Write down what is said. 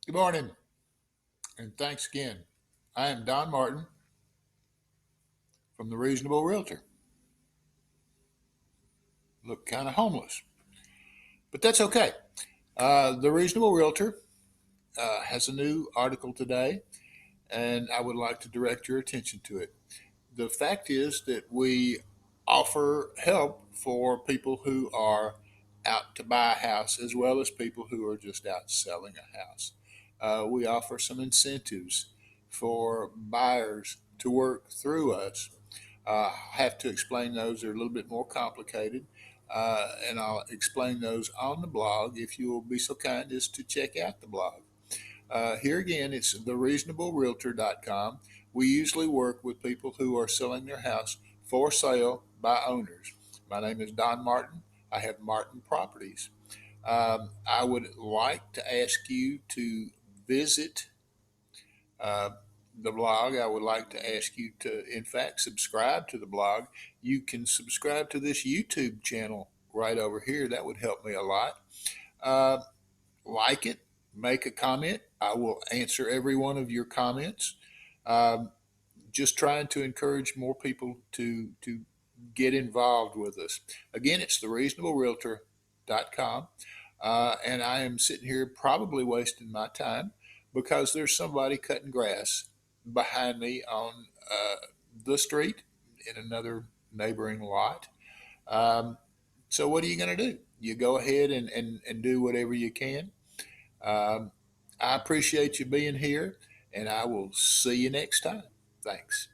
Good morning, and thanks again. I am Don Martin from the Reasonable Realtor. Look kind of homeless, but that's okay. The Reasonable Realtor has a new article today, and I would like to direct your attention to it. The fact is that we offer help for people who are out to buy a house as well as people who are just out selling a house. We offer some incentives for buyers to work through us. I have to explain those. They're a little bit more complicated, and I'll explain those on the blog if you will be so kind as to check out the blog. Here again, it's thereasonablerealtor.com. We usually work with people who are selling their house for sale by owners. My name is Don Martin. I have Martin Properties. I would like to ask you to visit uh, the blog. I would like to ask you to, in fact, subscribe to the blog. You can subscribe to this YouTube channel right over here. That would help me a lot. Uh, like it, make a comment. I will answer every one of your comments. Um, just trying to encourage more people to get involved with us. Again, it's thereasonablerealtor.com. And I am sitting here probably wasting my time because there's somebody cutting grass behind me on the street in another neighboring lot. Um, so, what are you going to do? You go ahead and do whatever you can. Um, I appreciate you being here, and I will see you next time. Thanks.